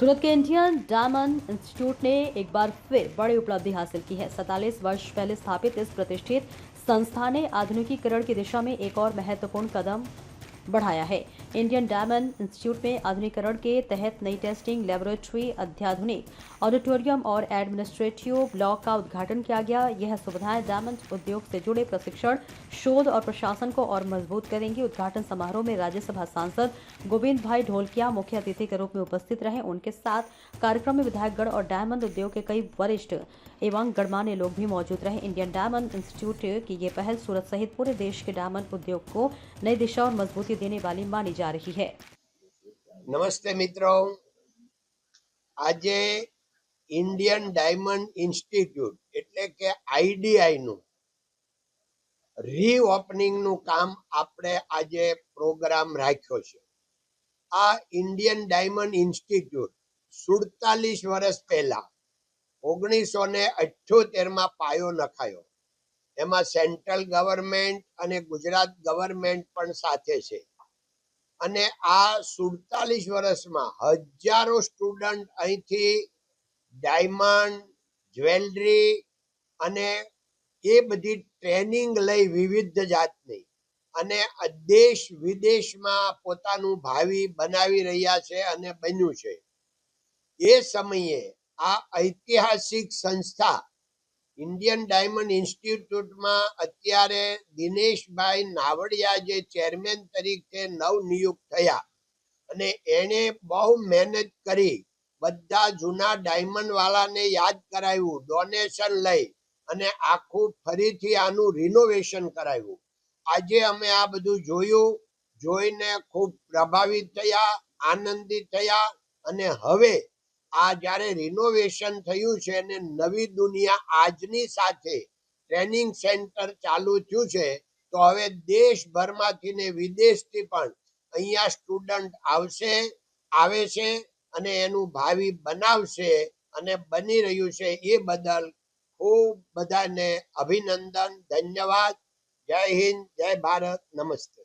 सूरत के Indian diamond institute ने एक बार फिर बड़ी उपलब्धि हासिल की है। 47 वर्ष पहले स्थापित इस प्रतिष्ठित संस्था ने आधुनिकीकरण की दिशा में एक और महत्वपूर्ण कदम बढ़ाया है। इंडियन डायमंड इंस्टीट्यूट में आधुनिकीकरण के तहत नई टेस्टिंग लैबोरेटरी, अत्याधुनिक ऑडिटोरियम और एडमिनिस्ट्रेटिव ब्लॉक का उद्घाटन किया गया। यह सुविधाएं डायमंड उद्योग से जुड़े प्रशिक्षण, शोध और प्रशासन को और मजबूत करेंगी। उद्घाटन समारोह में राज्यसभा सांसद गोविंद भाई ढोलकिया मुख्य अतिथि के रूप में उपस्थित रहे। उनके साथ कार्यक्रम में विधायकगण और डायमंड उद्योग के कई वरिष्ठ एवं गणमान्य लोग भी मौजूद रहे। इंडियन डायमंड इंस्टीट्यूट की ये पहल सूरत सहित पूरे देश के डायमंड उद्योग को नई दिशा और मजबूती देने वाली मानी जा रही है। नमस्ते मित्रों, आज इंडियन डायमंड इंस्टीट्यूट एटले के आईडीआई नु रीओपनिंग नु काम आपणे आज प्रोग्राम राख्यो छे। आ इंडियन डायमंड इंस्टीट्यूट 47 वर्ष पहला 1978 में पायो नखायो। एमां सेंट्रल गवर्नमेंट अने गुजरात गवर्नमेंट पण साथे छे। અને આ 47 વર્ષમાં હજારો સ્ટુડન્ટ અહીંથી ડાયમંડ, જ્વેલરી અને એ બધી ટ્રેનિંગ લઈ વિવિધ જાતની અને દેશ વિદેશમાં પોતાનું ભાવિ બનાવી રહ્યા છે અને બન્યું છે। એ સમયે આ ઐતિહાસિક સંસ્થા इंडियन डायमंड इंस्टीट्यूट में अत्यारे दिनेश भाई नावड़िया जे चेरमेन तरीके नवनियुक्त थया अने एने बहु मेहनत करी बधा जूना डायमंड वाला ने याद कराव्યું, डोनेशन लई अने आखू फरीथी आनु रिनोवेशन कराव्યું। आजे अमे आ बधुं जोयुं, जोईने खूब प्रभावित थया, आनंदित थया अने हवे आ जारे रिनोवेशन थयुं छे ने नवी दुनिया आजनी साथे ट्रेनिंग सेंटर चालू थयुं छे तो हवे देशभरमांथी ने विदेशथी पण अहींया स्टुडंट आवशे, आवे छे अने एनुं भावी बनावशे अने बनी रह्युं छे। ए बदल खूब बधाने अभिनंदन, धन्यवाद। जय हिंद, जय भारत, नमस्ते।